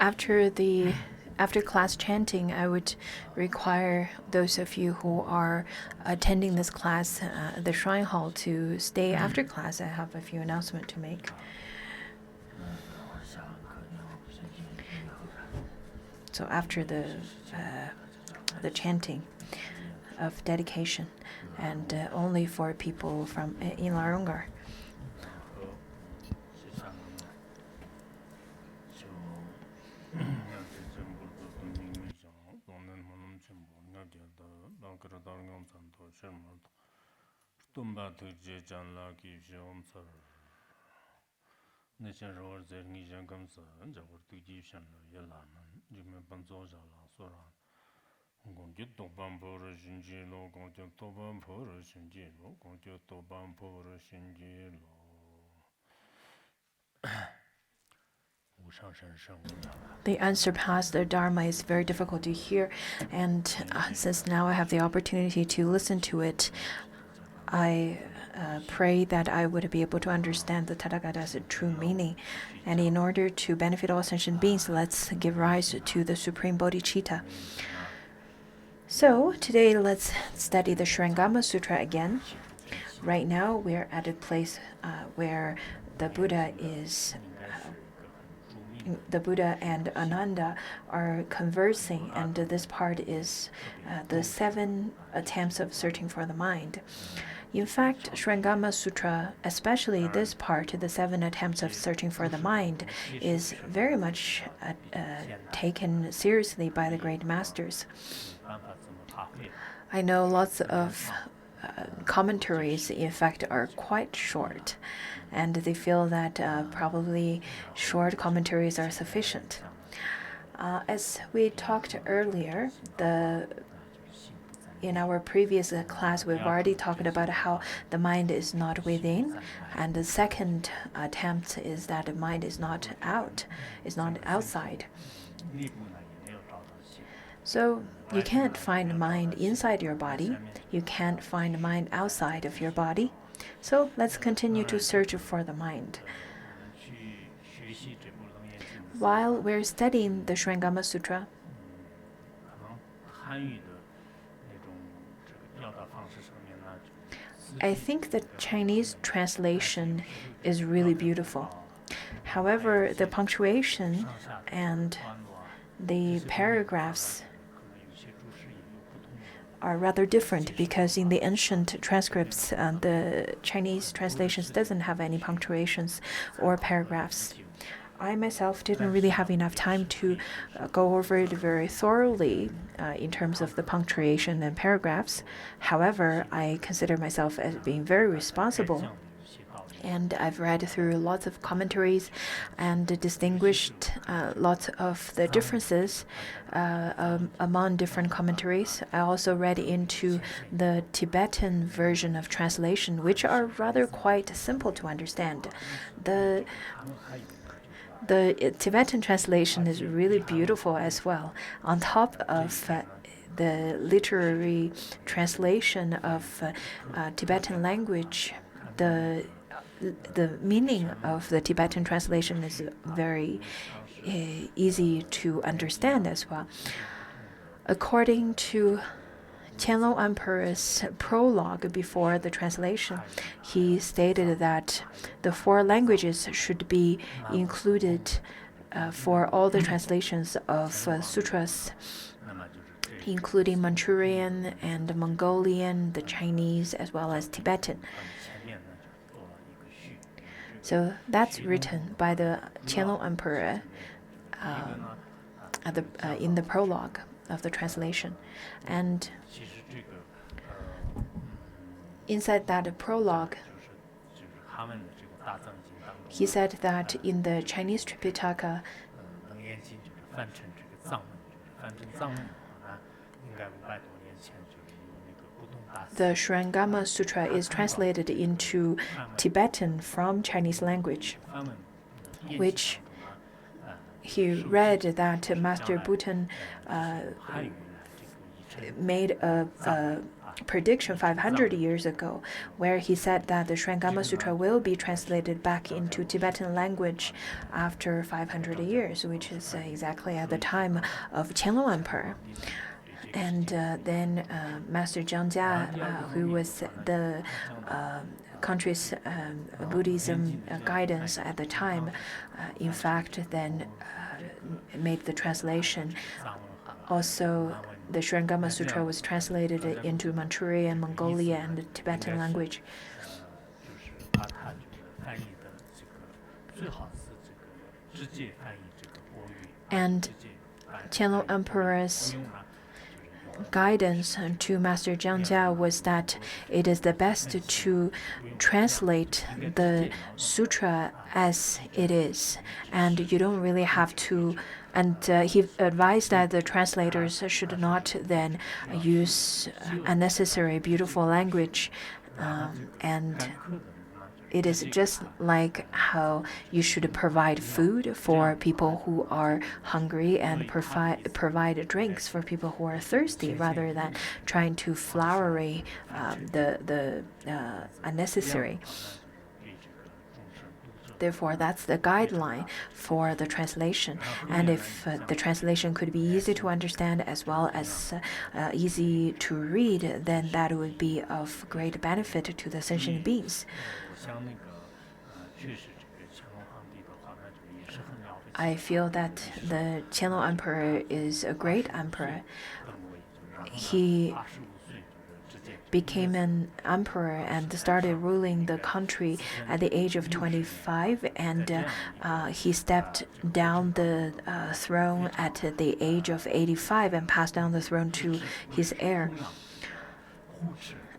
After class chanting, I would require those of you who are attending this class at the shrine hall to stay after class. I have a few announcements to make. So after the chanting of dedication, and only for people from in Larungar. The unsurpassed Dharma is very difficult to hear, and since now I have the opportunity to listen to it, I pray that I would be able to understand the Tathagata's true meaning. And in order to benefit all sentient beings, let's give rise to the Supreme Bodhicitta. So today let's study the Surangama Sutra again. Right now we're at a place where the Buddha and Ananda are conversing, and this part is the 7 attempts of searching for the mind. In fact, Surangama Sutra, especially this part, the 7 attempts of searching for the mind, is very much taken seriously by the great masters. I know lots of commentaries, in fact, are quite short, and they feel that probably short commentaries are sufficient. As we talked earlier, in our previous class, we've already talked about how the mind is not within, and the second attempt is that the mind is not outside. So you can't find mind inside your body. You can't find mind outside of your body. So let's continue to search for the mind. While we're studying the Surangama Sutra, I think the Chinese translation is really beautiful. However, the punctuation and the paragraphs are rather different, because in the ancient transcripts, the Chinese translations doesn't have any punctuations or paragraphs. I myself didn't really have enough time to go over it very thoroughly in terms of the punctuation and paragraphs. However, I consider myself as being very responsible. And I've read through lots of commentaries and distinguished lots of the differences among different commentaries. I also read into the Tibetan version of translation, which are rather quite simple to understand. The Tibetan translation is really beautiful as well. On top of the literary translation of Tibetan language, the meaning of the Tibetan translation is very easy to understand as well. According to Qianlong Emperor's prologue before the translation, he stated that the 4 languages should be included for all the translations of sutras, including Manchurian and Mongolian, the Chinese, as well as Tibetan. So that's written by the Qianlong Emperor in the prologue of the translation. And inside that prologue, he said that in the Chinese Tripitaka, the Surangama Sutra is translated into Tibetan from Chinese language, which he read that Master Bhutan made a prediction 500 years ago, where he said that the Surangama Sutra will be translated back into Tibetan language after 500 years, which is exactly at the time of Qianlong Emperor. And then Master Jiang Jia, who was the country's Buddhism guidance at the time, in fact, then made the translation. Also, the Surangama Sutra was translated into Manchurian, Mongolia, and Tibetan language. And Qianlong Emperor's guidance to Master Jiang Jia was that it is the best to translate the sutra as it is, and you don't really have to. And he advised that the translators should not then use unnecessary beautiful language, and it is just like how you should provide food for people who are hungry and provide drinks for people who are thirsty, rather than trying to flowery the unnecessary. Therefore, that's the guideline for the translation. And if the translation could be easy to understand as well as easy to read, then that would be of great benefit to the sentient beings. I feel that the Qianlong Emperor is a great emperor. He became an emperor and started ruling the country at the age of 25, and he stepped down the throne at the age of 85 and passed down the throne to his heir.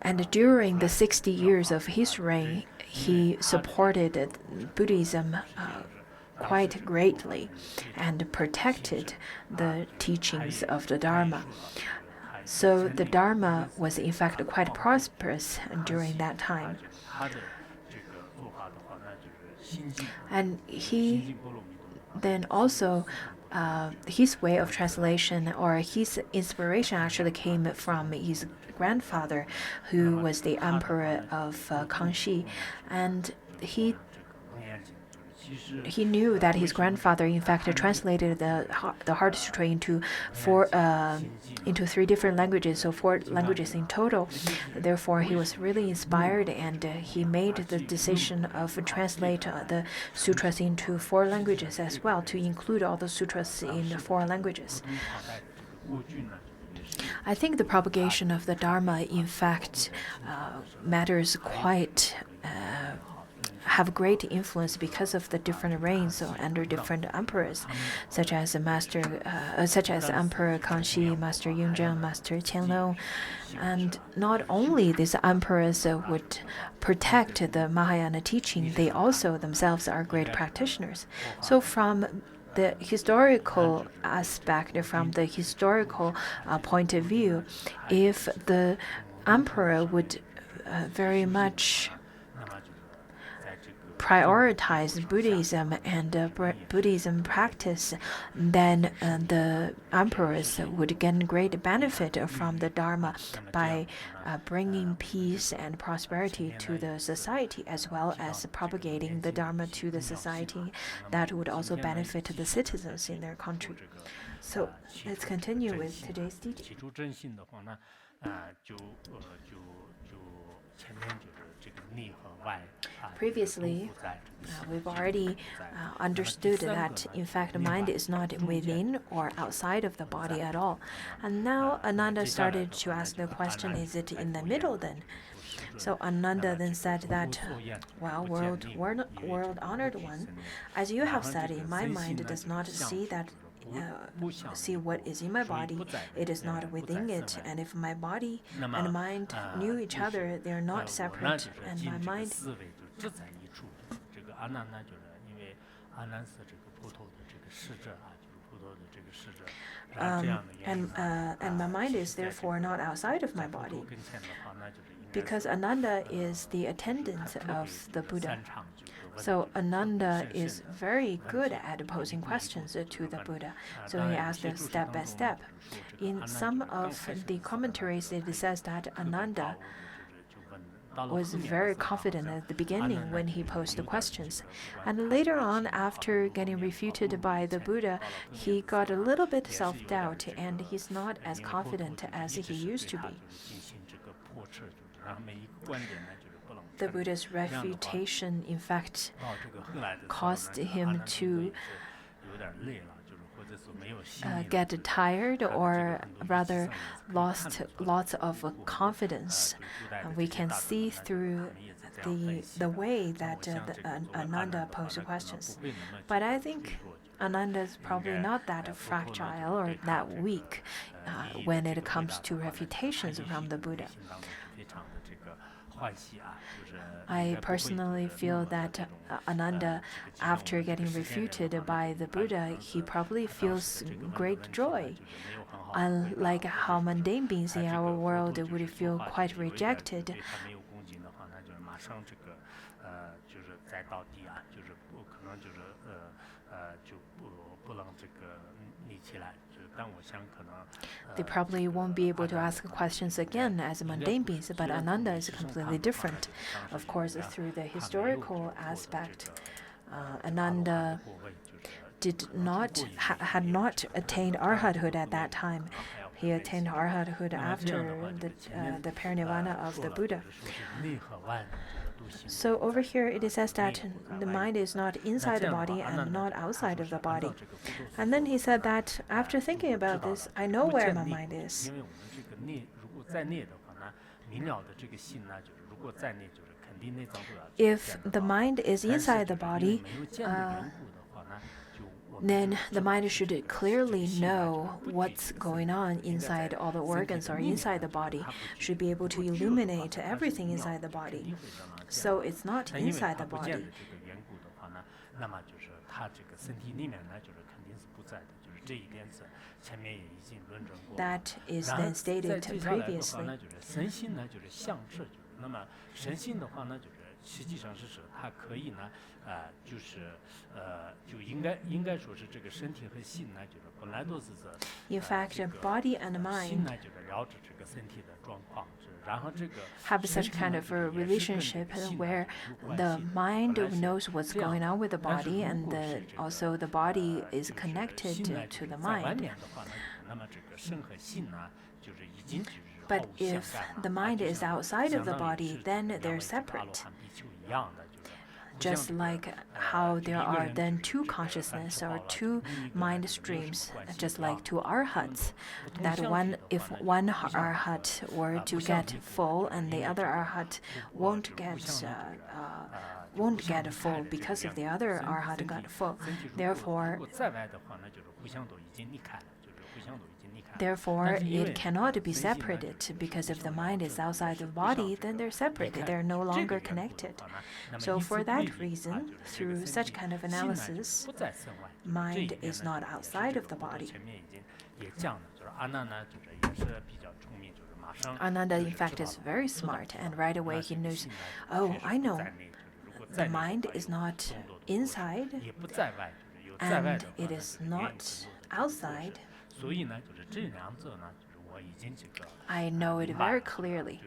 And during the 60 years of his reign, he supported Buddhism quite greatly and protected the teachings of the Dharma. So the Dharma was in fact quite prosperous during that time. And he then also, his way of translation or his inspiration actually came from his grandfather, who was the emperor of Kangxi, and he knew that his grandfather, in fact, translated the Heart Sutra into 3 different languages, so 4 languages in total. Therefore, he was really inspired, and he made the decision of translate the sutras into 4 languages as well, to include all the sutras in 4 languages. I think the propagation of the Dharma, in fact, matters quite. Have great influence because of the different reigns under different emperors, such as Emperor Kangxi, Master Yunzheng, Master Qianlong. And not only these emperors would protect the Mahayana teaching, they also themselves are great practitioners. So from the historical aspect, from the historical point of view, if the emperor would very much prioritize Buddhism and Buddhism practice, then the emperors would gain great benefit from the Dharma by bringing peace and prosperity to the society, as well as propagating the Dharma to the society. That would also benefit the citizens in their country. So let's continue with today's teaching. Previously, we've already understood that, in fact, the mind is not within or outside of the body at all. And now Ananda started to ask the question, is it in the middle then? So Ananda then said that, well, world-honored one, as you have said, my mind does not see that. See what is in my body, it is not within it. And if my body and mind knew each other, they are not separate. And my mind. And my mind is therefore not outside of my body, because Ananda is the attendant of the Buddha. So Ananda is very good at posing questions to the Buddha. So he asked step by step. In some of the commentaries, it says that Ananda was very confident at the beginning when he posed the questions. And later on, after getting refuted by the Buddha, he got a little bit self-doubt and he's not as confident as he used to be. The Buddha's refutation, in fact, caused him to get tired, or rather lost lots of confidence. We can see through the way that Ananda posed questions. But I think Ananda is probably not that fragile or that weak when it comes to refutations from the Buddha. I personally feel that Ananda, after getting refuted by the Buddha, he probably feels great joy. Unlike how mundane beings in our world would feel quite rejected. They probably won't be able to ask questions again as mundane beings, but Ananda is completely different. Of course, through the historical aspect, Ananda had not attained arhathood at that time. He attained arhathood after the parinirvana of the Buddha. So over here it says that the mind is not inside the body and not outside of the body. And then he said that after thinking about this, I know where my mind is. If the mind is inside the body, then the mind should clearly know what's going on inside all the organs or inside the body, should be able to illuminate everything inside the body. So it's not inside the body. That is then stated previously. In fact, body and mind have such kind of a relationship where the mind knows what's going on with the body, and also the body is connected to the mind. But if the mind is outside of the body, then they're separate. Just like how there are then two consciousness or two mind streams, just like two arhats, that if one arhat were to get full and the other arhat won't get full because of the other arhat got full. Therefore, it cannot be separated, because if the mind is outside the body, then they're separated. They're no longer connected. So for that reason, through such kind of analysis, mind is not outside of the body. Ananda, in fact, is very smart, and right away he knows, oh, I know, the mind is not inside, and it is not outside. I know it very clearly.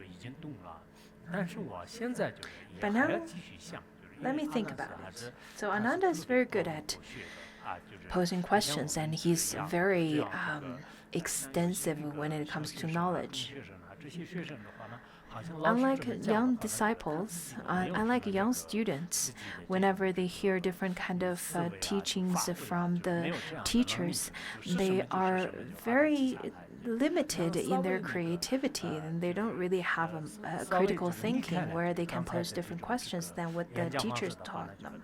But now, let me think about it. So Ananda is very good at posing questions, and he's very extensive when it comes to knowledge. Unlike young disciples, unlike young students, whenever they hear different kind of teachings from the teachers, they are very limited in their creativity, and they don't really have a critical thinking where they can pose different questions than what the teachers taught them.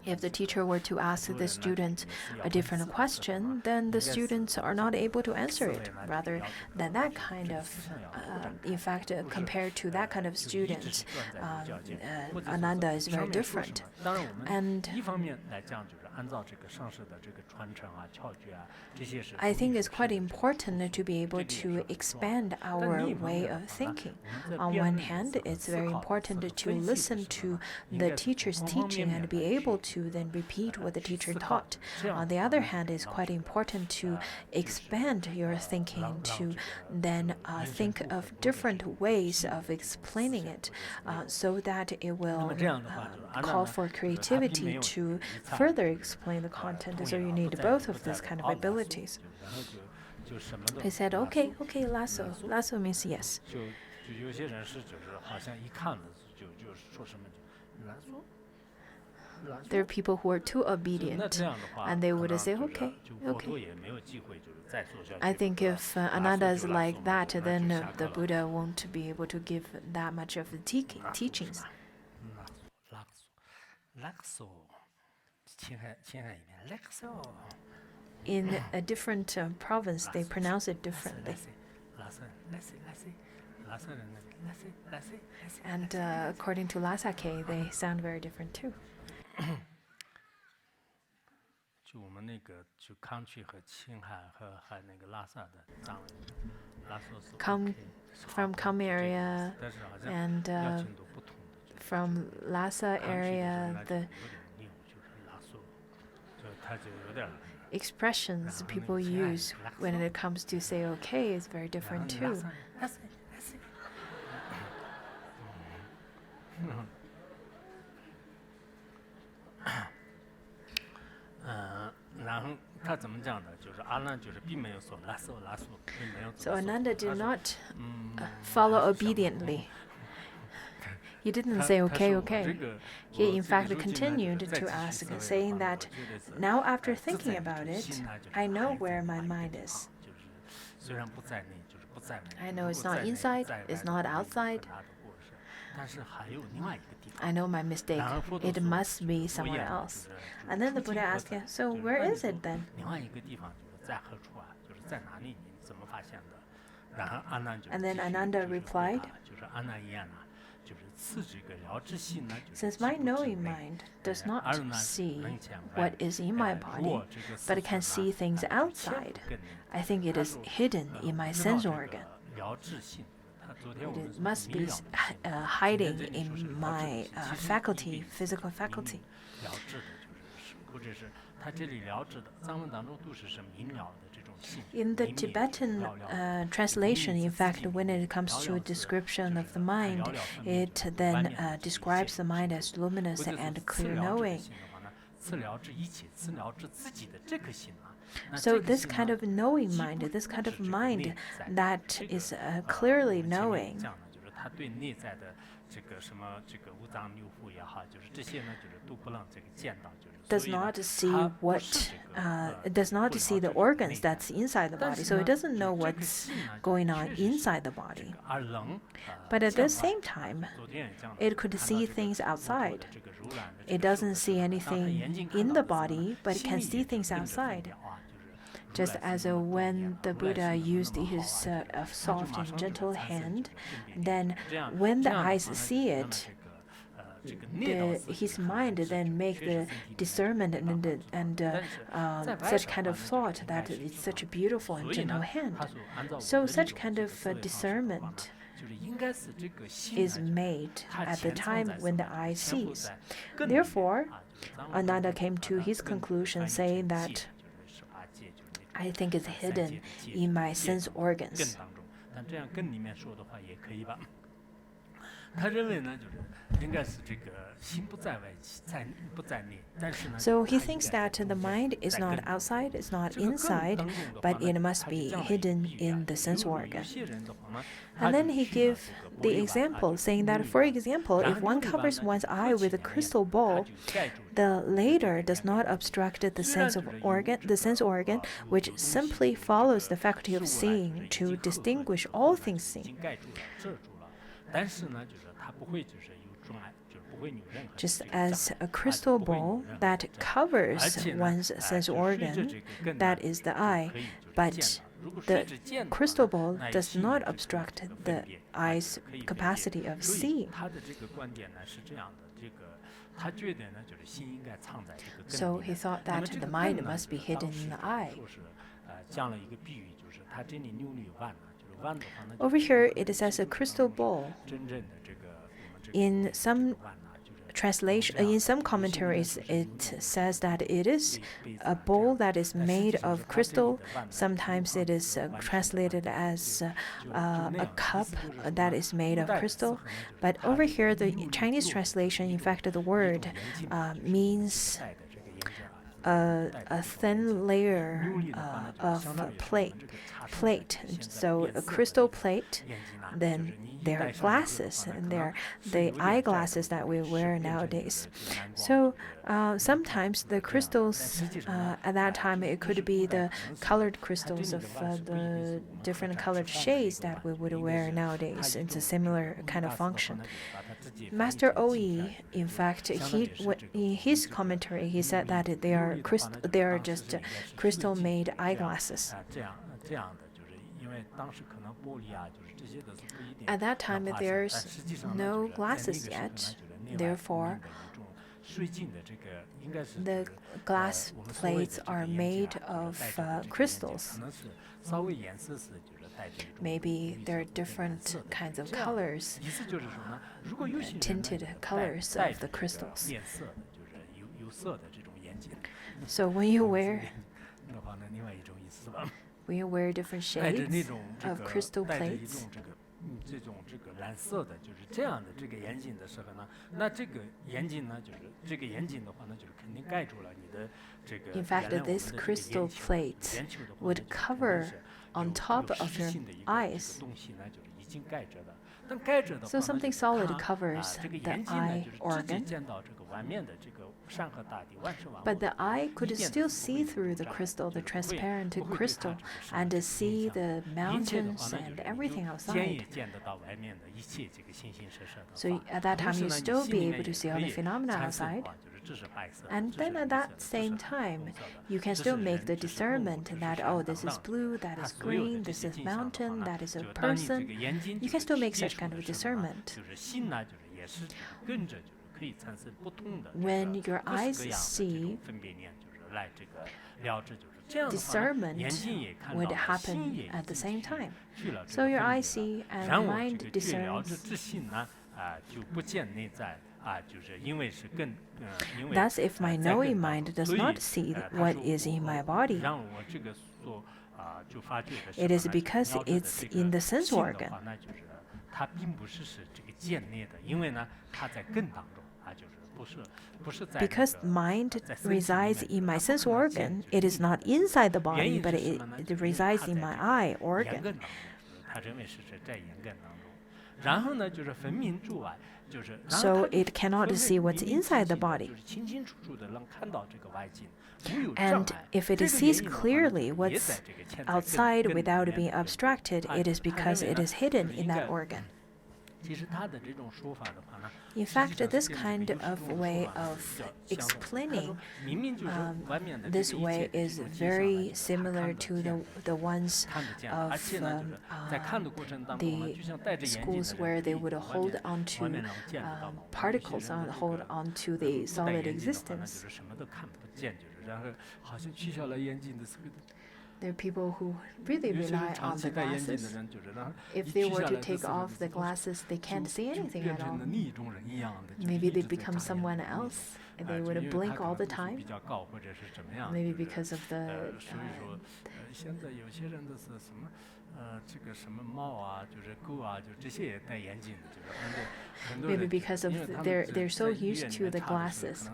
If the teacher were to ask the student a different question, then the students are not able to answer it. Rather than that kind of, in fact, compared to that kind of student, Ananda is very different. And I think it's quite important to be able to expand our way of thinking. On one hand, it's very important to listen to the teacher's teaching and be able to then repeat what the teacher taught. On the other hand, it's quite important to expand your thinking, to then think of different ways of explaining it, so that it will call for creativity to further explain the content. So you need both of these kind of abilities. He said, okay, lasso. Lasso means yes. There are people who are too obedient, and they would say, okay. I think if Ananda is like that, then the Buddha won't be able to give that much of the teachings. In a different province, they pronounce it differently. And according to Lhasa-ke, they sound very different too. From Kham area and from Lhasa area, the expressions people use when it comes to say okay is very different too. So Ananda did not follow obediently. He didn't say okay. He in fact continued to ask, saying that now after thinking about it, I know where my mind is. I know it's not inside, it's not outside. I know my mistake. It must be somewhere else. And then the Buddha asked him, so where is it then? And then Ananda replied, since my knowing mind does not see what is in my body, but can see things outside, I think it is hidden in my sense organ. It must be hiding in my physical faculty. In the Tibetan translation, in fact, when it comes to a description of the mind, it then describes the mind as luminous and clear knowing. So this kind of knowing mind, this kind of mind that is clearly knowing, does not see the organs that's inside the body, so it doesn't know what's going on inside the body. But at the same time, it could see things outside. It doesn't see anything in the body, but it can see things outside. Just as when the Buddha used his soft and gentle hand, then when the eyes see it, his mind then make the discernment and such kind of thought that it's such a beautiful and gentle hand. So such kind of discernment is made at the time when the eye sees. Therefore, Ananda came to his conclusion saying that I think it's hidden in my sense organs. So he thinks that the mind is not outside, it's not inside, but it must be hidden in the sense organ. And then he gives the example, saying that, for example, if one covers one's eye with a crystal ball, the latter does not obstruct the sense organ, which simply follows the faculty of seeing to distinguish all things seen. Just as a crystal ball that covers one's sense organ, that is the eye, but the crystal ball does not obstruct the eye's capacity of seeing. So he thought that the mind must be hidden in the eye. Over here, it says a crystal ball. In some commentaries, it says that it is a bowl that is made of crystal. Sometimes it is translated as a cup that is made of crystal. But over here, the Chinese translation, in fact, the word means a thin layer of plate. So a crystal plate. Then there are glasses, and there are the eyeglasses that we wear nowadays. So sometimes the crystals at that time, it could be the colored crystals of the different colored shades that we would wear nowadays. It's a similar kind of function. Master Oyi, in fact, in his commentary, he said that they are just crystal-made eyeglasses. At that time, there's no glasses yet. Therefore, the glass plates are made of crystals. Maybe there are different kinds of colors, tinted colors of the crystals. So when you wear different shades of crystal plates, in fact, this crystal plate would cover on top of your eyes. So something solid covers the eye organ, but the eye could still see through the crystal, the transparent crystal, and see the mountains and everything outside. So at that time, you still be able to see all the phenomena outside. And then at that same time, you can still make the discernment that, oh, this is blue, that is green, this is mountain, that is a person. You can still make such kind of discernment. When your eyes see, discernment would happen at the same time. So your eyes see and mind discerns. Thus, if my knowing mind does not see what is in my body, it is because it's in the sense organ. Because mind resides in my sense organ, it is not inside the body, but it resides in my eye organ. So it cannot see what's inside the body. And if it sees clearly what's outside without being abstracted, it is because it is hidden in that organ. In fact, this kind of way of explaining, this way is very similar to the ones of the schools where they would hold on to particles, hold on to the solid existence. There are people who really rely on the glasses. If they were to take off the glasses, they can't see anything at all. Maybe they become someone else. They would blink all the time. Maybe because of the maybe because of they're so used to the glasses.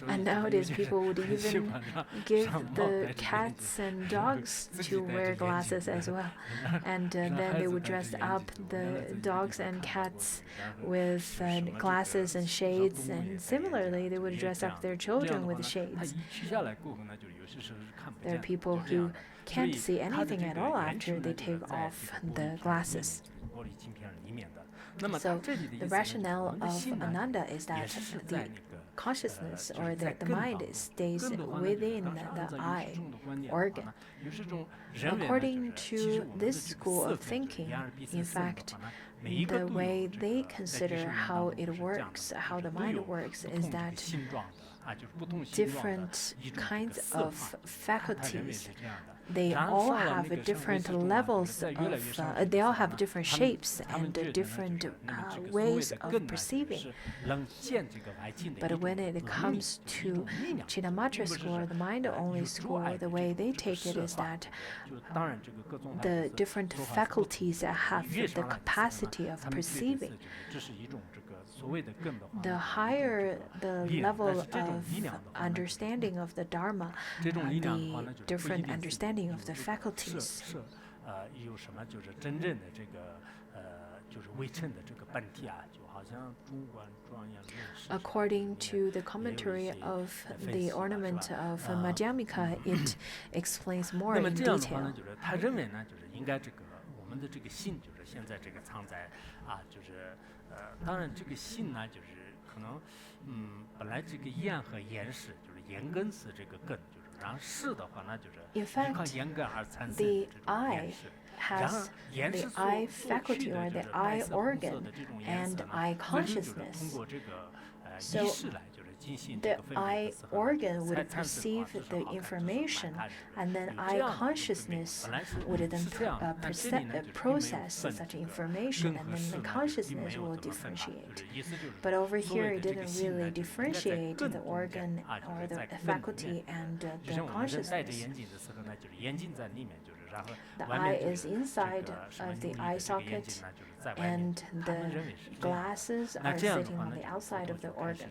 And nowadays, people would even give the cats and dogs to wear glasses as well. And then they would dress up the dogs and cats with glasses and shades. And similarly, they would dress up their children with shades. There are people who can't see anything at all after they take off the glasses. So the rationale of Ananda is that the consciousness or the mind stays within the eye organ. According to this school of thinking, in fact, the way they consider how it works, how the mind works, is that different kinds of faculties, they all have different levels of, they all have different shapes and different ways of perceiving. But when it comes to Chittamatra school or the mind-only school, the way they take it is that the different faculties have the capacity of perceiving. The higher the level of understanding of the Dharma, the different understanding of the faculties. According to the commentary of the ornament of Madhyamika, it explains more in detail. In fact, the eye has the eye faculty or the eye organ and eye consciousness. So the eye organ would perceive the information, and then eye consciousness would then process such information, and then the consciousness will differentiate. But over here, it didn't really differentiate the organ or the faculty and the consciousness. The eye is inside of the eye socket, and the glasses are sitting on the outside of the organ.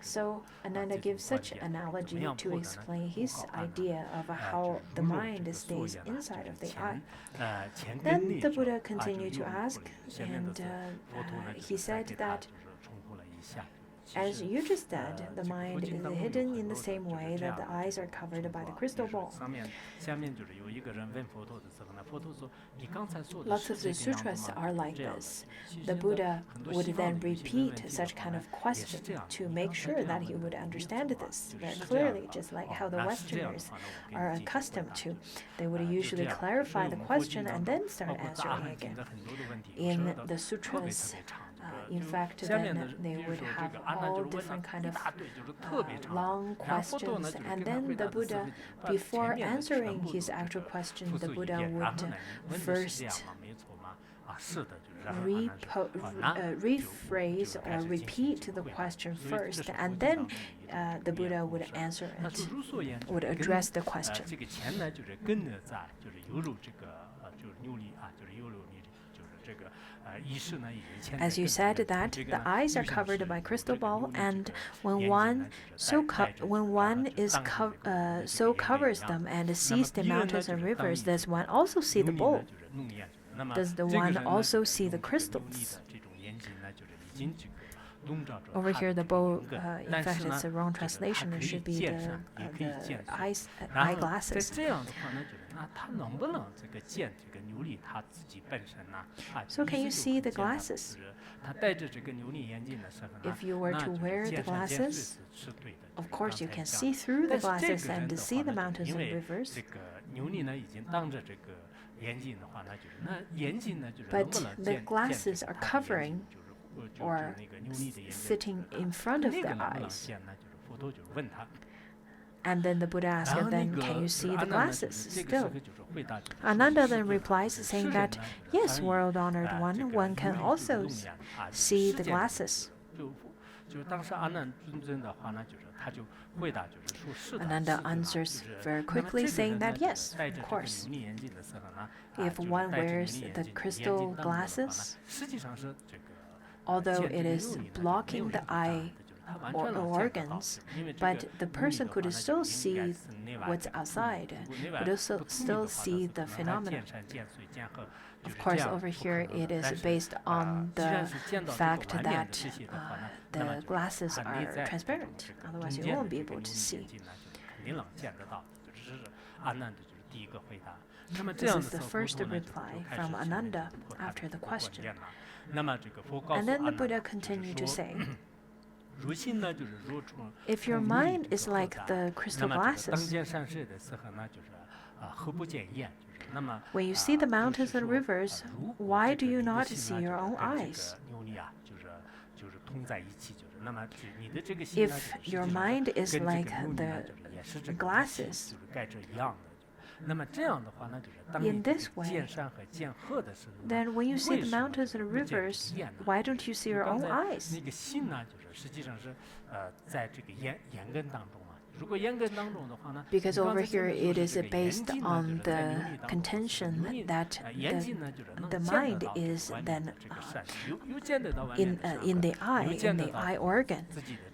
So Ananda gives such analogy to explain his idea of how the mind stays inside of the eye. Then the Buddha continued to ask, and he said that, as you just said, the mind is hidden in the same way that the eyes are covered by the crystal ball. Lots of the sutras are like this. The Buddha would then repeat such kind of question to make sure that he would understand this very clearly, just like how the Westerners are accustomed to. They would usually clarify the question and then start answering again. In the sutras, in fact, then they would have all different kind of long questions, and then the Buddha, before answering his actual question, the Buddha would first rephrase or repeat the question first, and then the Buddha would answer it, would address the question. As you said, that the eyes are covered by crystal ball, and when one so covers them and sees the mountains and rivers, does one also see the bowl? Does the one also see the crystals? Over here, the bowl, in fact, it's a wrong translation. It should be the eyeglasses. So can you see the glasses? If you were to wear the glasses, of course you can see through the glasses and see the mountains and rivers. But the glasses are covering or sitting in front of the eyes. And then the Buddha asked, then can you see the glasses still? Ananda then replies, saying that, yes, world-honored one can also see the glasses. Ananda answers very quickly, saying that yes, of course. If one wears the crystal glasses, although it is blocking the eye or organs, but the person could still see what's outside, could also still see the phenomenon. Of course, over here it is based on the fact that the glasses are transparent, otherwise you won't be able to see. This is the first reply from Ananda after the question. And then the Buddha continued to say, if your mind is like the crystal glasses, when you see the mountains and rivers, why do you not see your own eyes? If your mind is like the glasses, in this way, then when you see the mountains and rivers, why don't you see your own eyes? Because over here it is based on the contention that the mind is then in the eye organ.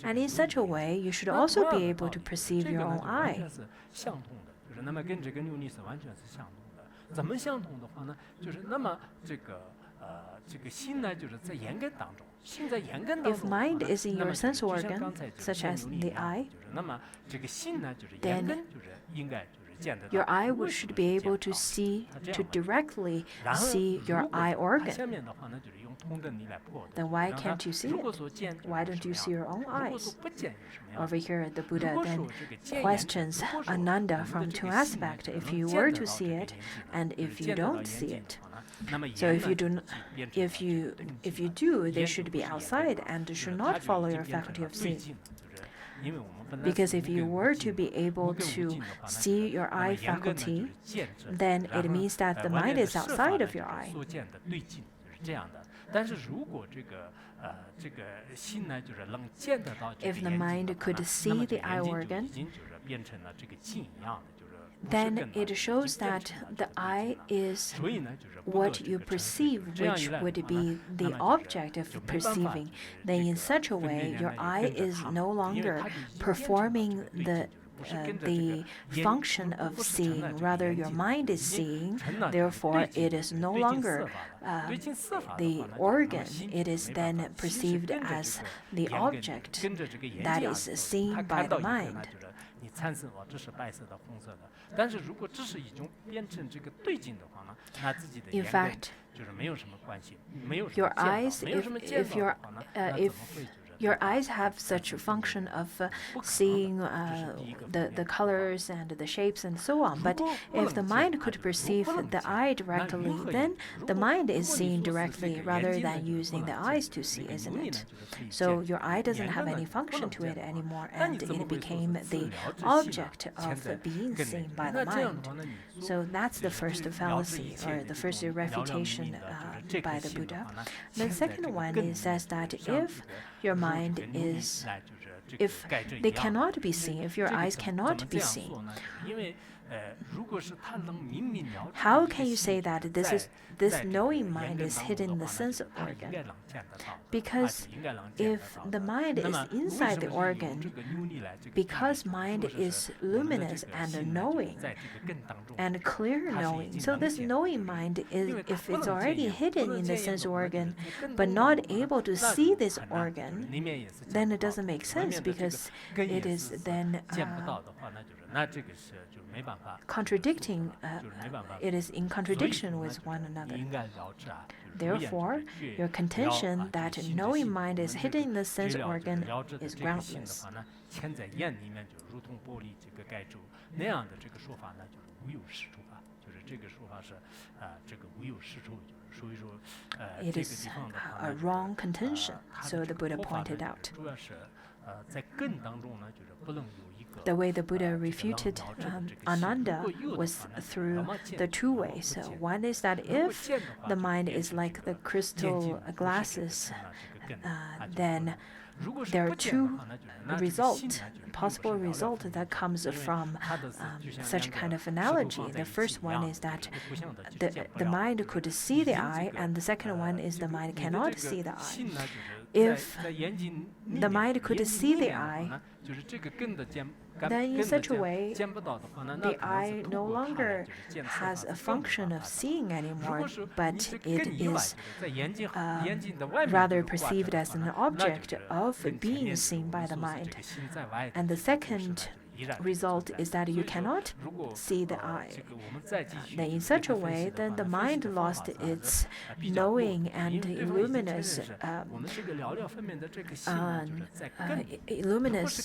And in such a way, you should also be able to perceive your own eye. If mind is in your sense organ, such as the eye, then your eye should be able to see, to directly see your eye organ. Then why can't you see it? Why don't you see your own eyes? Over here, the Buddha then questions Ananda from two aspects: if you were to see it, and if you don't see it. So if you do, they should be outside and should not follow your faculty of seeing. Because if you were to be able to see your eye faculty, then it means that the mind is outside of your eye. If the mind could see the eye organ, then it shows that the eye is what you perceive, which would be the object of perceiving. Then in such a way, your eye is no longer performing the function of seeing, rather your mind is seeing, therefore it is no longer the organ, it is then perceived as the object that is seen by the mind. In fact, your eyes, if your eyes have such a function of seeing the colors and the shapes and so on. But if the mind could perceive the eye directly, then the mind is seeing directly rather than using the eyes to see, isn't it? So your eye doesn't have any function to it anymore, and it became the object of being seen by the mind. So that's the first fallacy, or the first refutation by the Buddha. The second one is says that if your mind is, if they cannot be seen, if your eyes cannot be seen, how can you say that this knowing mind is hidden in the sense organ? Because if the mind is inside the organ, because mind is luminous and knowing and clear knowing, so this knowing mind is, if it's already hidden in the sense organ but not able to see this organ, then it doesn't make sense, because it is then contradicting, it is in contradiction with one another. Therefore, your contention that knowing mind is hidden in the sense organ is groundless. It is a wrong contention, so the Buddha pointed out. The way the Buddha refuted Ananda was through the two ways. So one is that if the mind is like the crystal glasses, then there are two possible results that comes from such kind of analogy. The first one is that the mind could see the eye, and the second one is the mind cannot see the eye. If the mind could see the eye, then in such a way, the eye no longer has a function of seeing anymore, but it is rather perceived as an object of being seen by the mind. And the second result is that you cannot see the eye. Then in such a way, then the mind lost its knowing and luminous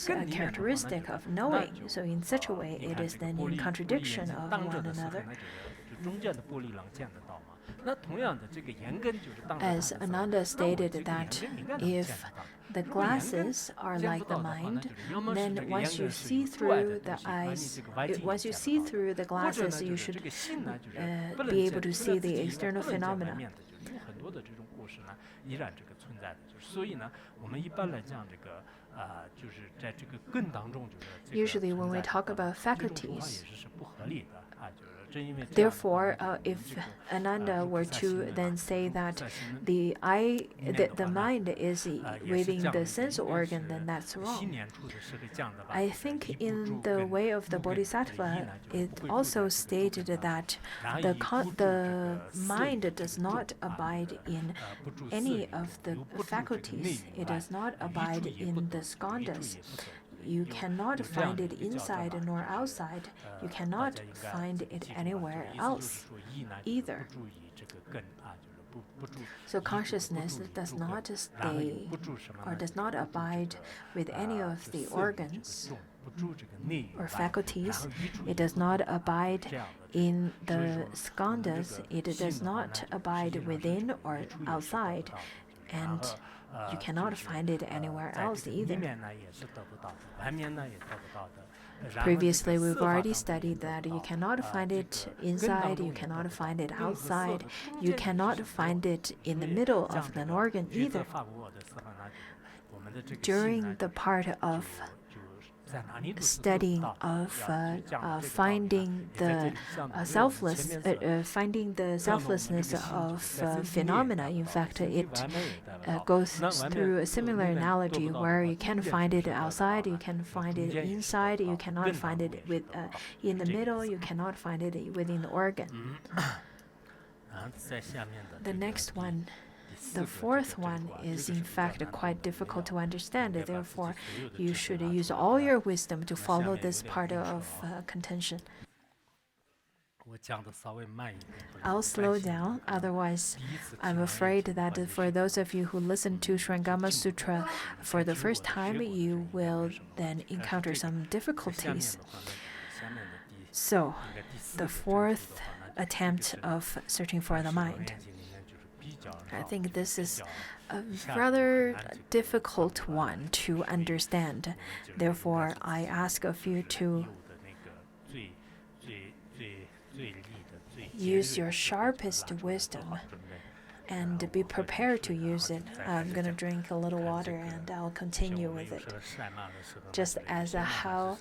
characteristic of knowing. So in such a way, it is then in contradiction of one another. As Ananda stated that if the glasses are like the mind, then once you see through the eyes, once you see through the glasses, you should be able to see the external phenomena. Usually when we talk about faculties, therefore, if Ananda were to then say that the mind is within the sense organ, then that's wrong. I think in the way of the Bodhisattva, it also stated that the mind does not abide in any of the faculties. It does not abide in the skandhas. You cannot find it inside nor outside. You cannot find it anywhere else either. So consciousness does not stay or does not abide with any of the organs or faculties. It does not abide in the skandhas. It does not abide within or outside. And you cannot find it anywhere else either. Previously, we've already studied that you cannot find it inside, you cannot find it outside, you cannot find it in the middle of an organ either. During the part of studying of finding the selflessness of phenomena. In fact, it goes through a similar analogy where you can find it outside, you can find it inside, you cannot find it in the middle, you cannot find it within the organ. The next one. The fourth one is in fact quite difficult to understand. Therefore, you should use all your wisdom to follow this part of contention. I'll slow down, otherwise I'm afraid that for those of you who listen to Surangama Sutra for the first time, you will then encounter some difficulties. So, the fourth attempt of searching for the mind. I think this is a rather difficult one to understand. Therefore, I ask of you to use your sharpest wisdom and be prepared to use it. I'm going to drink a little water and I'll continue with it. Just as how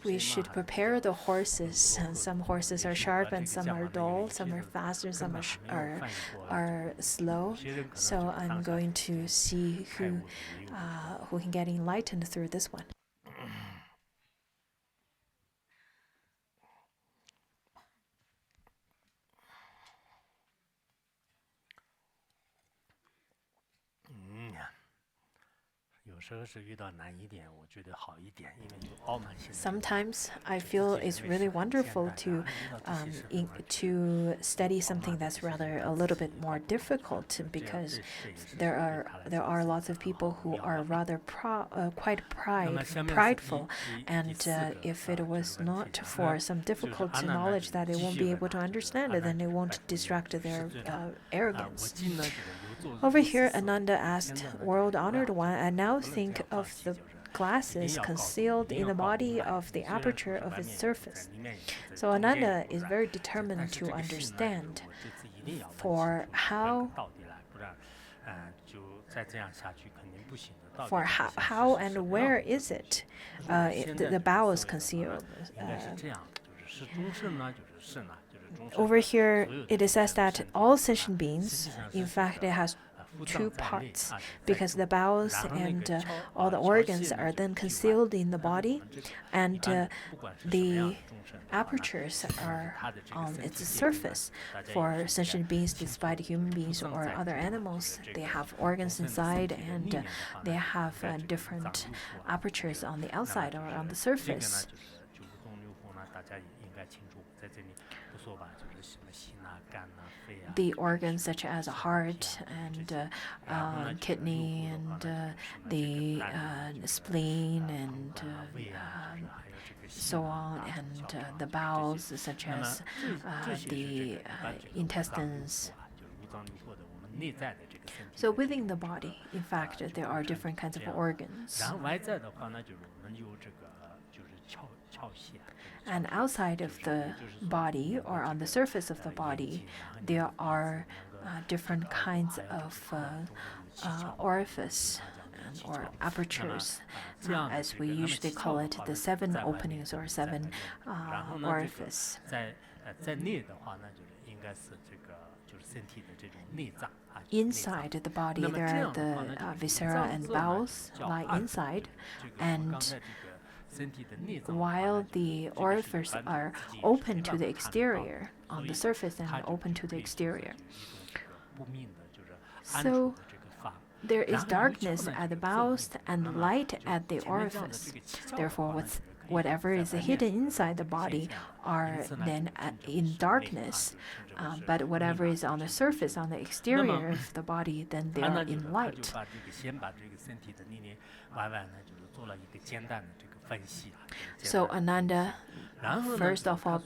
we should prepare the horses. Some horses are sharp and some are dull, some are fast and some are slow. So I'm going to see who can get enlightened through this one. Sometimes I feel it's really wonderful to study something that's rather a little bit more difficult, because there are lots of people who are rather quite prideful, and if it was not for some difficult knowledge that they won't be able to understand, then it won't distract their arrogance. Over here, Ananda asked, "World-honored one, I now think of the glasses concealed in the body of the aperture of its surface." So Ananda is very determined to understand for how and where is it the Tao is concealed. Over here, it is says that all sentient beings, in fact, it has two parts, because the bowels and all the organs are then concealed in the body, and the apertures are on its surface. For sentient beings, despite human beings or other animals, they have organs inside, and they have different apertures on the outside or on the surface. The organs such as heart and kidney and the spleen and so on, and the bowels such as the intestines. So within the body, in fact, there are different kinds of organs. And outside of the body, or on the surface of the body, there are different kinds of orifice or apertures, as we usually call it, the 7 openings or 7 orifice. Inside the body, there are the viscera and bowels lie inside, and while the orifices are open to the exterior, on the surface and open to the exterior. So there is darkness at the bowels and light at the orifice. Therefore, whatever is hidden inside the body are then in darkness, but whatever is on the surface, on the exterior of the body, then they are in light. So Ananda, first of all,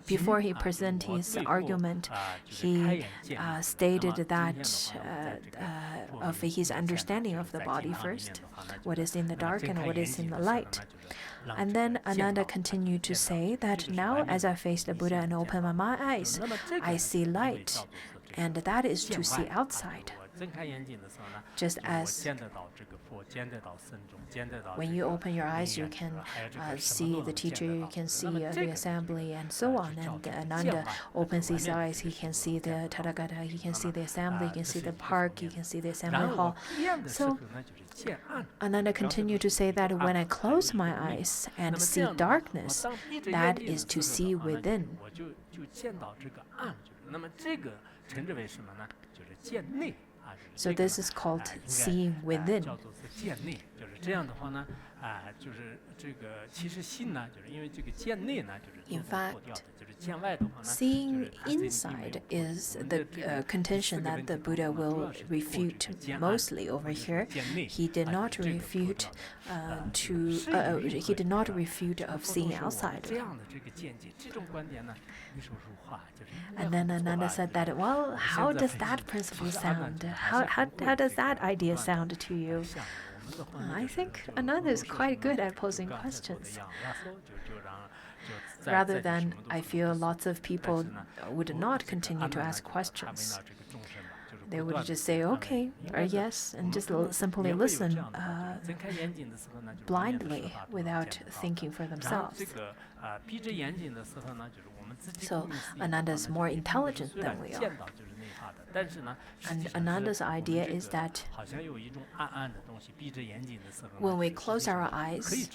before he presented his argument, he stated that of his understanding of the body first, what is in the dark and what is in the light. And then Ananda continued to say that now as I face the Buddha and open my eyes, I see light, and that is to see outside. Just as when you open your eyes, you can see the teacher, you can see the assembly, and so on. And Ananda opens his eyes, he can see the Tathagata, he can see the assembly, he can see the park, he can see the assembly hall. So Ananda continued to say that when I close my eyes and see darkness, that is to see within. So this is called seeing within. In fact, seeing inside is the contention that the Buddha will refute mostly over here. He did not refute of seeing outside. And then Ananda said that, well, how does that principle sound? How does that idea sound to you? I think Ananda is quite good at posing questions. Rather than, I feel lots of people would not continue to ask questions. They would just say okay or yes and just simply listen blindly without thinking for themselves. So Ananda is more intelligent than we are. And Ananda's idea is that when we close our eyes,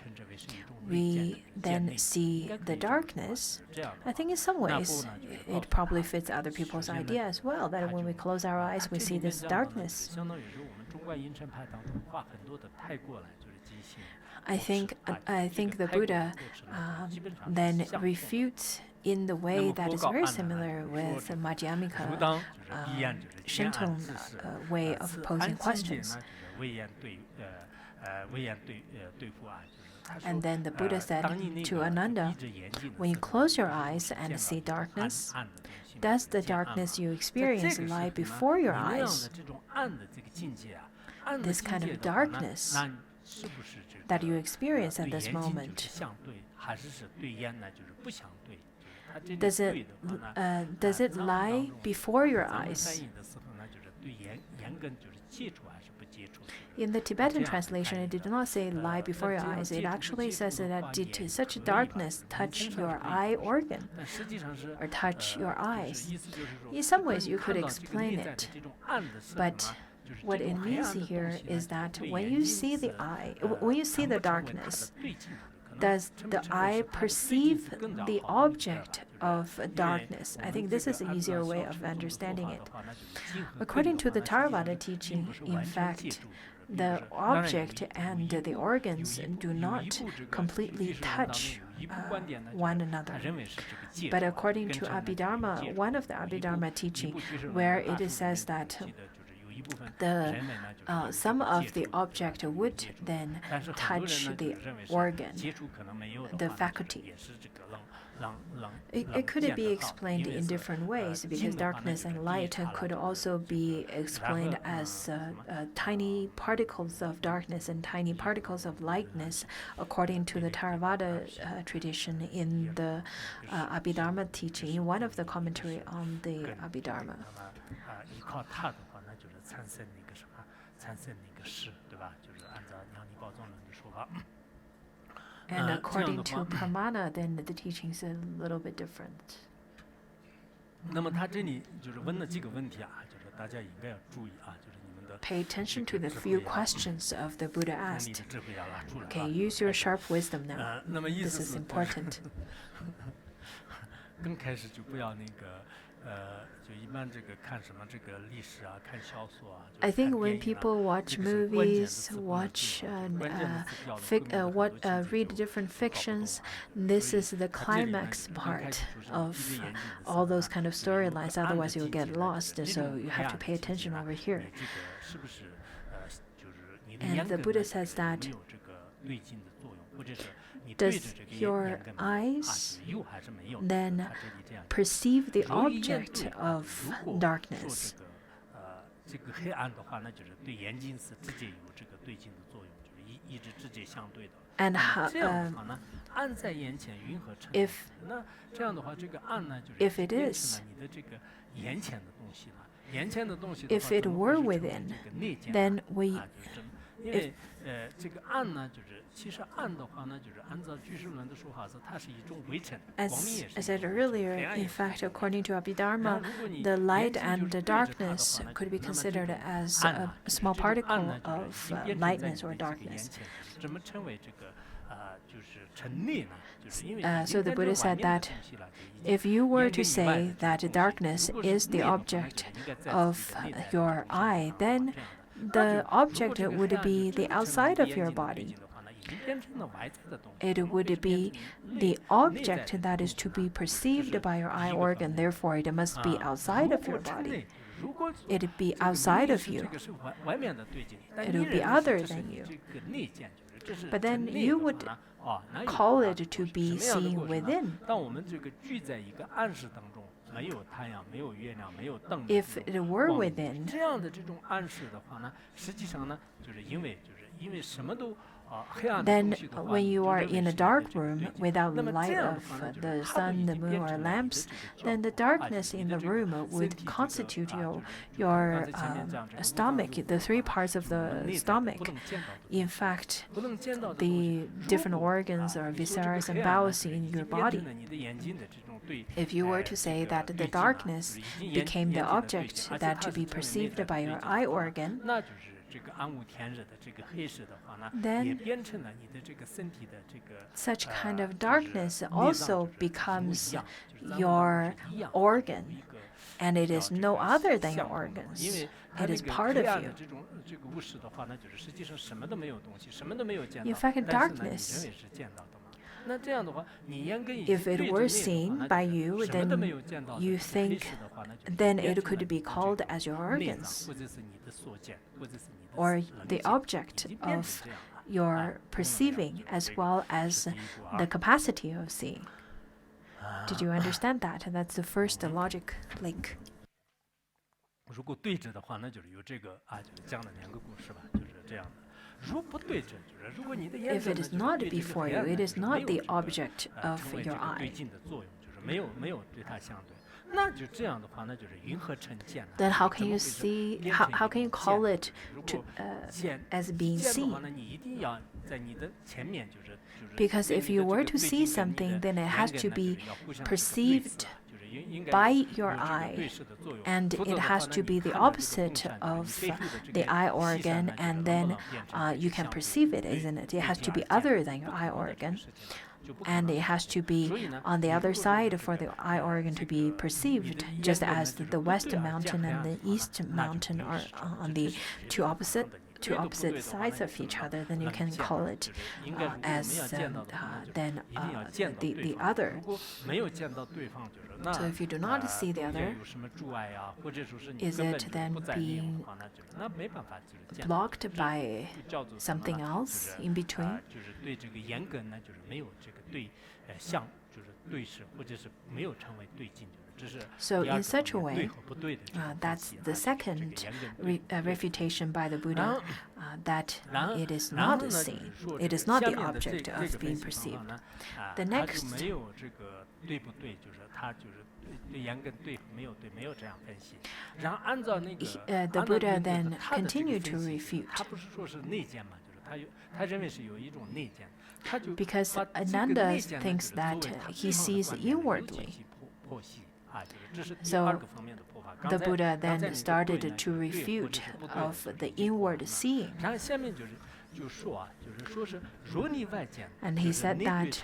we then see the darkness. I think in some ways it probably fits other people's idea as well, that when we close our eyes, we see this darkness. I think the Buddha then refutes in the way that is very similar with the Madhyamika Shinton way of posing questions. And then the Buddha said to Ananda, when you close your eyes and see darkness, does the darkness you experience lie before your eyes? This kind of darkness that you experience at this moment, does it lie before your eyes? In the Tibetan translation, it did not say lie before your eyes. It actually says that did such darkness touch your eye organ or touch your eyes? In some ways, you could explain it, but What it means here is that when you see the eye, when you see the darkness, does the eye perceive the object of darkness? I think this is an easier way of understanding it. According to the Theravada teaching, in fact, the object and the organs do not completely touch one another. But according to Abhidharma, one of the Abhidharma teaching, where it says that some of the object would then touch the organ, the faculty. It could be explained in different ways, because darkness and light could also be explained as tiny particles of darkness and tiny particles of lightness, according to the Theravada tradition in the Abhidharma teaching, in one of the commentary on the Abhidharma. And according to Pramana, then the teaching is a little bit different. Pay attention to the few questions of the Buddha asked. Okay, use your sharp wisdom now. This is important. I think when people watch movies, read different fictions, this is the climax part of all those kind of storylines. Otherwise, you'll get lost. So you have to pay attention over here. And the Buddha says that, does your eyes then perceive the object of darkness? And if it is, if it were within, then as I said earlier, in fact, according to Abhidharma, the light and the darkness could be considered as a small particle of lightness or darkness. So the Buddha said that if you were to say that darkness is the object of your eye, then the object would be the outside of your body. It would be the object that is to be perceived by your eye organ. Therefore, it must be outside of your body. It would be outside of you. It would be other than you. But then you would call it to be seen within. If it were within, then when you are in a dark room without the light of the sun, the moon, or lamps, then the darkness in the room would constitute your stomach, the three parts of the stomach. In fact, the different organs or viscera and bowels in your body. If you were to say that the darkness became the object that to be perceived by your eye organ, then such kind of darkness also becomes your organ, and it is no other than your organs. It is part of you. In fact, darkness, if it were seen by you, then you think then it could be called as your organs, or the object of your perceiving as well as the capacity of seeing. Did you understand that? That's the first logic link. If it is not before you, it is not the object of your eye. Then how can you see? How can you call it as being seen? Because if you were to see something, then it has to be perceived by your eye, and it has to be the opposite of the eye organ, and then you can perceive it, isn't it? It has to be other than your eye organ. And it has to be on the other side for the eye organ to be perceived, just as the west mountain and the east mountain are on the two opposite sides of each other. Then you can call it as the other. So if you do not see the other, is it then being blocked by something else in between? So in such a way, that's the second refutation by the Buddha, that it is not seen. It is not the object of being perceived. The next, the Buddha then continued to refute. Because Ananda thinks that he sees inwardly. So the Buddha then started to refute of the inward seeing. And he said that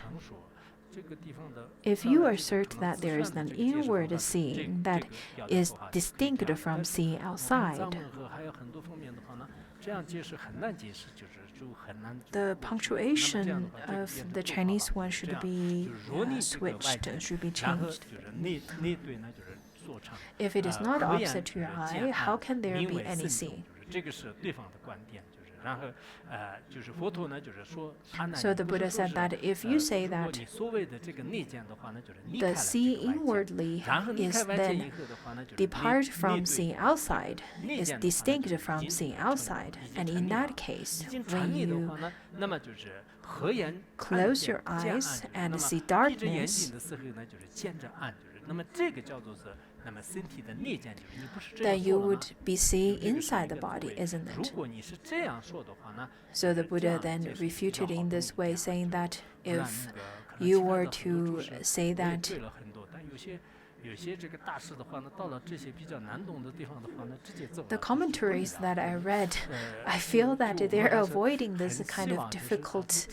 if you assert that there is an inward seeing that is distinct from seeing outside, the punctuation of the Chinese one should be switched, should be changed. If it is not opposite to your eye, how can there be any seeing? So the Buddha said that if you say that the seeing inwardly is then depart from seeing outside, is distinct from seeing outside, and in that case, when you close your eyes and see darkness, then you would be seeing inside the body, isn't it? So the Buddha then refuted in this way, saying that if you were to say that the commentaries that I read, I feel that they're avoiding this kind of difficult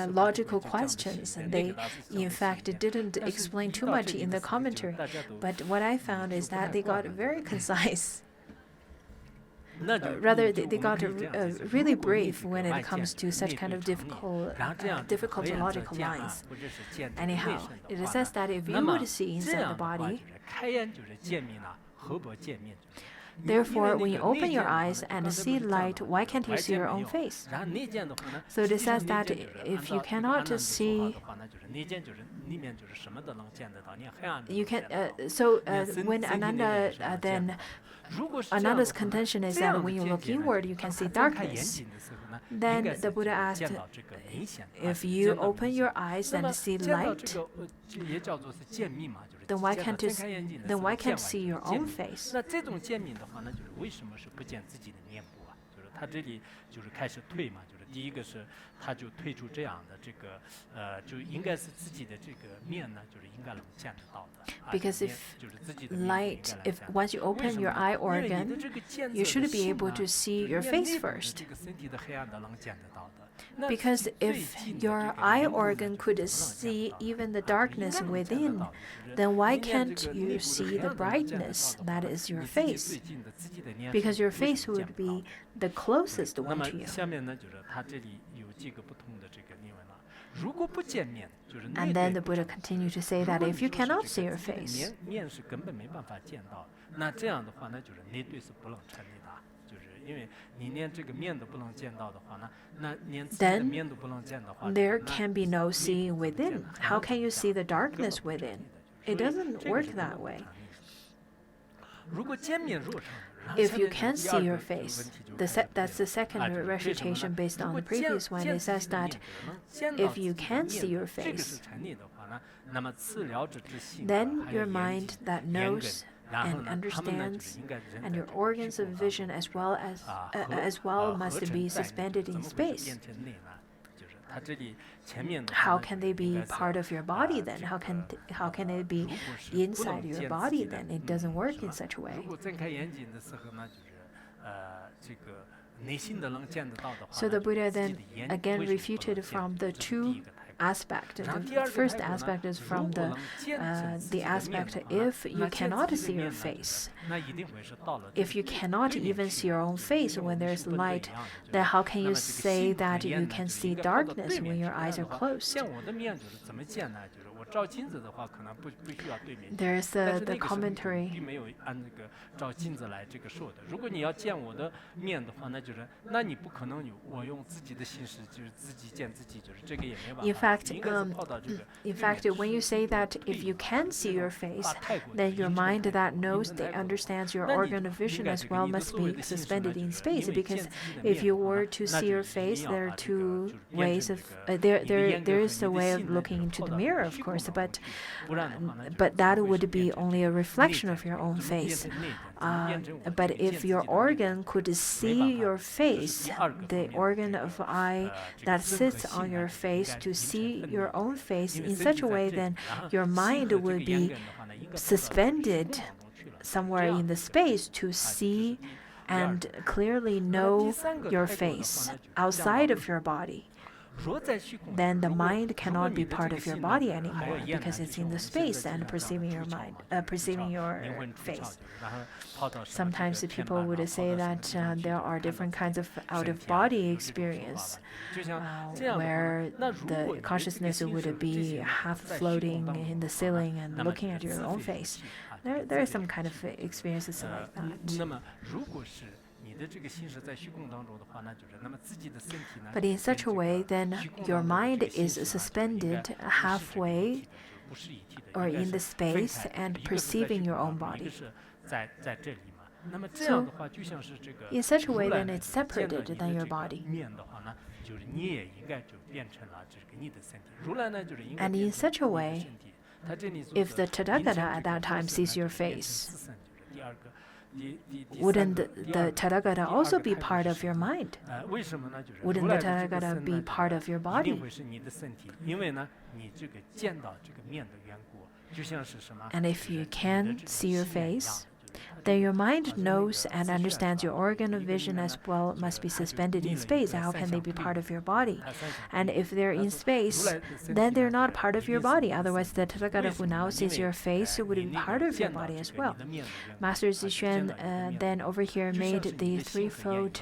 logical questions, and they, in fact, didn't explain too much in the commentary. But what I found is that they got very concise. Rather, they got really brave when it comes to such kind of difficult logical lines. Anyhow, it says that if you would see inside the body, therefore, when you open your eyes and see light, why can't you see your own face? So it says that if you cannot see, you can. When Ananda then. Another's contention is that when you look inward, you can see darkness. Then the Buddha asked, if you open your eyes and see light, then why can't you see your own face? Because if once you open your eye organ, you should be able to see your face first. Because if your eye organ could see even the darkness within, then why can't you see the brightness that is your face? Because your face would be the closest one to you. And then the Buddha continued to say that if you cannot see your face, then there can be no seeing within. How can you see the darkness within? It doesn't work that way. If you can see your face, that's the second refutation based on the previous one. It says that if you can see your face, then your mind that knows and understands, and your organs of vision as well must be suspended in space. how can they be part of your body then? How can it be inside your body then? It doesn't work in such a way. So the Buddha then again refuted from the two aspect. The first aspect is from the aspect if you cannot see your face, if you cannot even see your own face when there's light, then how can you say that you can see darkness when your eyes are closed? There's the commentary. In fact, when you say that if you can see your face, then your mind that knows, that understands your organ of vision as well must be suspended in space. Because if you were to see your face, there are two ways of there is a way of looking into the mirror, of course, but that would be only a reflection of your own face. But if your organ could see your face, the organ of eye that sits on your face to see your own face in such a way, then your mind would be suspended somewhere in the space to see and clearly know your face outside of your body. Then the mind cannot be part of your body anymore because it's in the space and perceiving your face. Sometimes people would say that there are different kinds of out-of-body experience where the consciousness would be half floating in the ceiling and looking at your own face. There are some kind of experiences like that. But in such a way, then your mind is suspended halfway or in the space and perceiving your own body. So, in such a way, then it's separated than your body. And in such a way, if the Tathagata at that time sees your face, wouldn't the Tathagata also be part of your mind? Wouldn't the Tathagata be part of your body? And if you can see your face, then your mind knows and understands your organ of vision as well must be suspended in space. How can they be part of your body? And if they're in space, then they're not part of your body. Otherwise, the Tathagata who now sees your face would be part of your body as well. Master Zixuan then over here made the threefold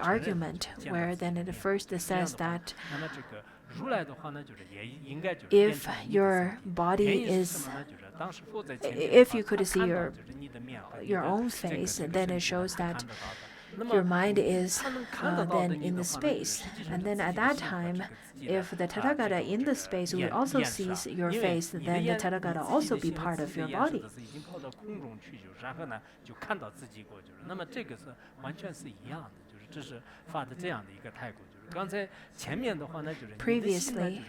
argument, where then it first says that if your body is, if you could see your own face, then it shows that your mind is then in the space. And then at that time, if the Tathagata in the space will also sees your face, then the Tathagata also be part of your body. Previously,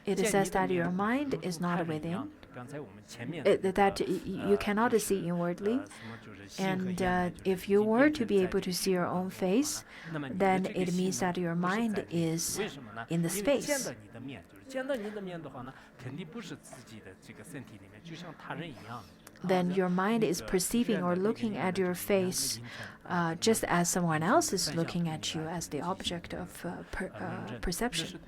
it says that your mind is not within, that you cannot see inwardly, and if you were to be able to see your own face, then it means that your mind is in the space. Then your mind is perceiving or looking at your face just as someone else is looking at you as the object of perception.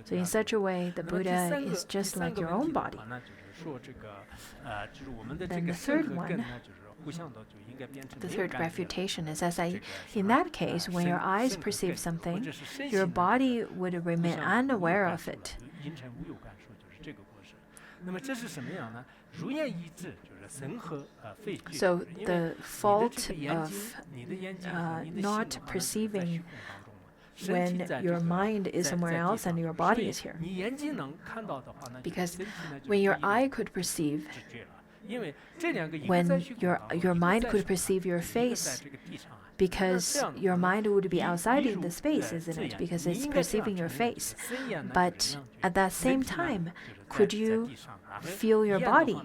So in such a way, the Buddha is just like your own body. Then the third one, the third refutation is as in that case, when your eyes perceive something, your body would remain unaware of it. So the fault of not perceiving when your mind is somewhere else and your body is here. Because when your eye could perceive, when your mind could perceive your face, because your mind would be outside in the space, isn't it? Because it's perceiving your face. But at that same time, could you feel your body?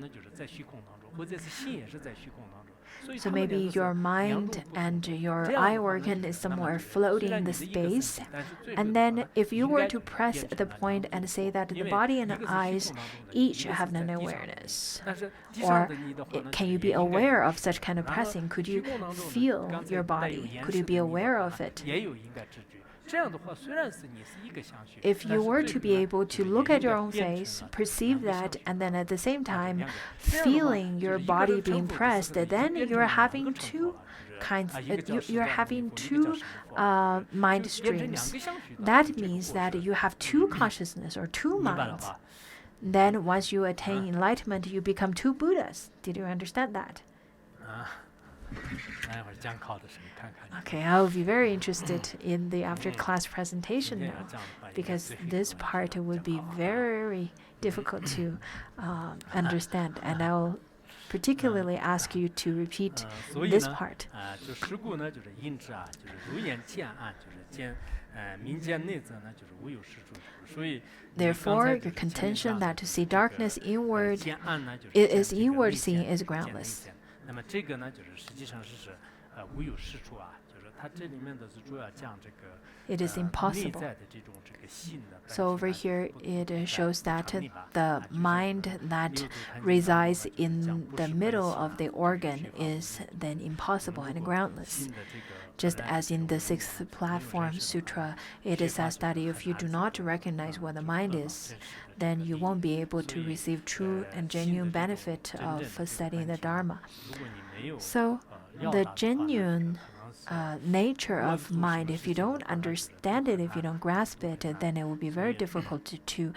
So maybe your mind and your eye organ is somewhere floating in the space. And then if you were to press the point and say that the body and the eyes each have an awareness, or can you be aware of such kind of pressing? Could you feel your body? Could you be aware of it? If you were to be able to look at your own face, perceive that, and then at the same time feeling your body being pressed, then you're having two mind streams. That means that you have two consciousness or two minds. Then once you attain enlightenment, you become two Buddhas. Did you understand that? Okay, I'll be very interested in the after-class presentation now, because this part would be very difficult to understand, and I'll particularly ask you to repeat this part. Therefore, your contention that to see darkness inward, it is inward seeing is groundless. It is impossible. So over here, it shows that the mind that resides in the middle of the organ is then impossible and groundless. Just as in the Sixth Platform Sutra, it says that if you do not recognize what the mind is, then you won't be able to receive true and genuine benefit of studying the Dharma. So the genuine nature of mind, if you don't understand it, if you don't grasp it, then it will be very difficult to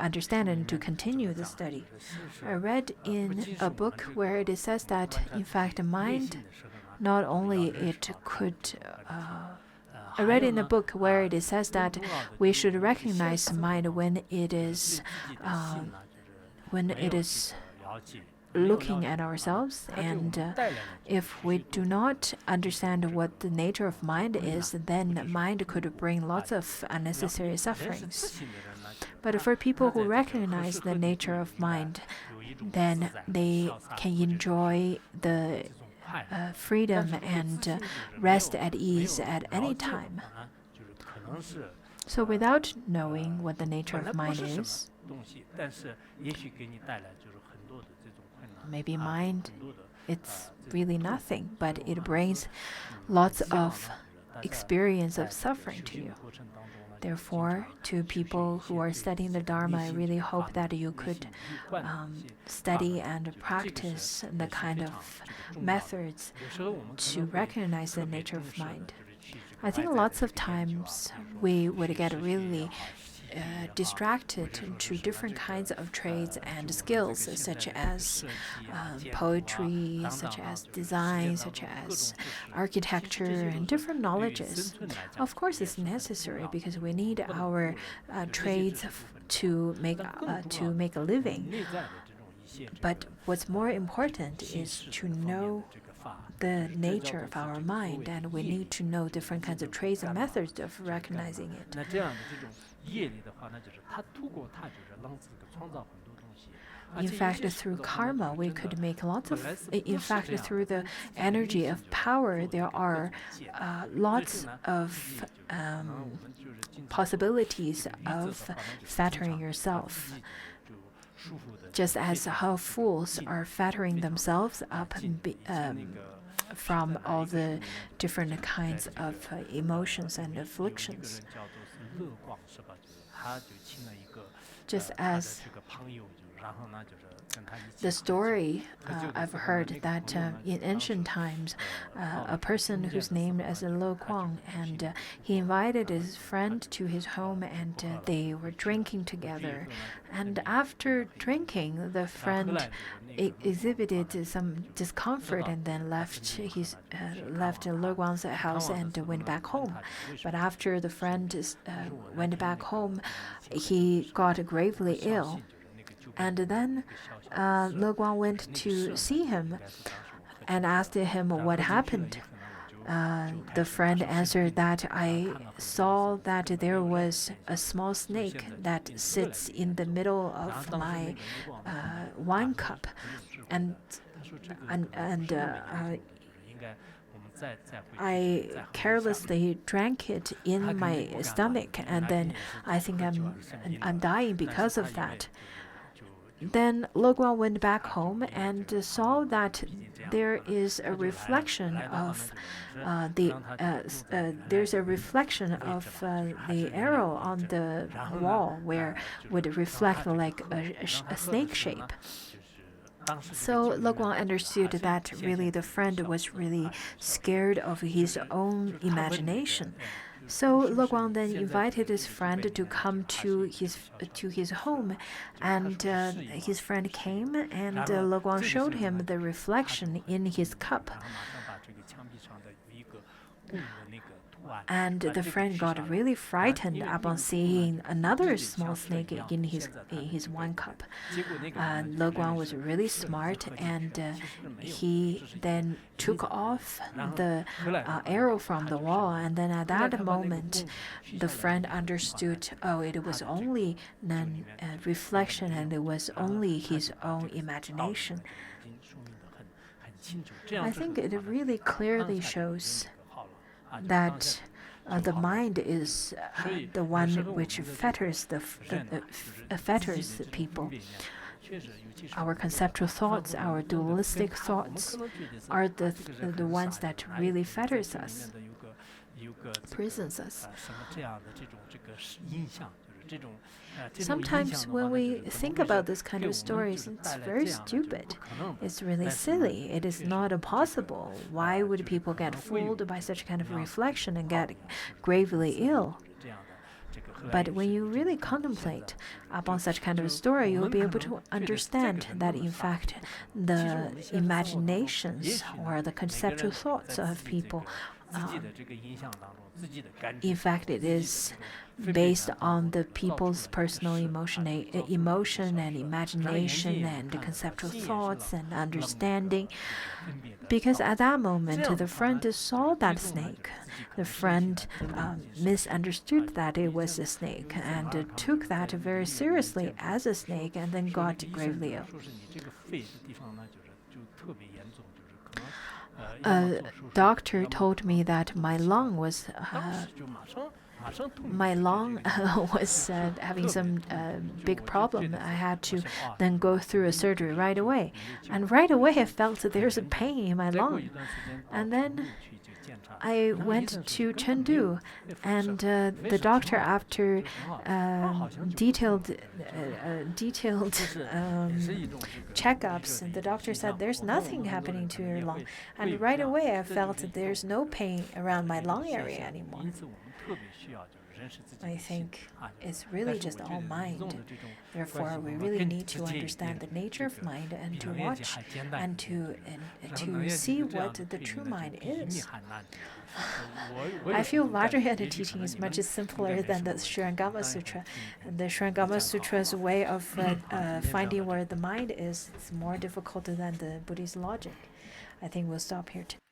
understand and to continue the study. I read in a book where it says that, in fact, mind, not only it could... I read in a book where it says that we should recognize mind when it is looking at ourselves, and if we do not understand what the nature of mind is, then mind could bring lots of unnecessary sufferings. But for people who recognize the nature of mind, then they can enjoy the freedom and rest at ease at any time. So without knowing what the nature of mind is, maybe mind, it's really nothing, but it brings lots of experience of suffering to you. Therefore, to people who are studying the Dharma, I really hope that you could study and practice the kind of methods to recognize the nature of mind. I think lots of times we would get really distracted to different kinds of trades and skills, such as poetry, such as design, such as architecture, and different knowledges. Of course, it's necessary because we need our trades to make a living. But what's more important is to know the nature of our mind, and we need to know different kinds of trades and methods of recognizing it. In fact, through karma, we could make lots of... In fact, through the energy of power, there are lots of possibilities of fettering yourself. Just as how fools are fettering themselves up from all the different kinds of emotions and afflictions. Just as the story I've heard that in ancient times, a person who's named as Lo Kuang, and he invited his friend to his home, and they were drinking together. And after drinking, the friend exhibited some discomfort and then left Lo Kuang's house and went back home. But after the friend went back home, he got gravely ill. And then Lo Kuang went to see him. and asked him what happened. The friend answered that I saw that there was a small snake that sits in the middle of my wine cup, and I carelessly drank it in my stomach, and then I think I'm dying because of that. Then Le Guan went back home and saw that there is a reflection of there's a reflection of the arrow on the wall where would reflect like a snake shape. So Le Guan understood that really the friend was really scared of his own imagination. So Le Guan then invited his friend to come to his home, and his friend came, and Le Guan showed him the reflection in his cup. And the friend got really frightened upon seeing another small snake in his wine cup. Le Guan was really smart, and he then took off the arrow from the wall. And then at that moment, the friend understood, oh, it was only a reflection, and it was only his own imagination. I think it really clearly shows that the mind is the one which fetters fetters people. Our conceptual thoughts, our dualistic thoughts, are the ones that really fetters us, prisons us. Sometimes when we think about this kind of stories, it's very stupid. It's really silly. It is not possible. Why would people get fooled by such kind of reflection and get gravely ill? But when you really contemplate upon such kind of a story, you'll be able to understand that in fact the imaginations or the conceptual thoughts of people, in fact, it is based on the people's personal emotion and imagination and conceptual thoughts and understanding. Because at that moment, the friend saw that snake. The friend misunderstood that it was a snake and took that very seriously as a snake, and then got gravely ill. A doctor told me that my lung was having some big problem. I had to then go through a surgery right away, and right away I felt that there's a pain in my lung, and then I went to Chengdu, and the doctor, after detailed checkups, and the doctor said there's nothing happening to your lung, and right away I felt that there's no pain around my lung area anymore. I think it's really just all mind. Therefore, we really need to understand the nature of mind and to watch and to see what the true mind is. I feel Vajrayana teaching is much simpler than the Surangama Sutra. And the Surangama Sutra's way of finding where the mind is more difficult than the Buddhist logic. I think we'll stop here today.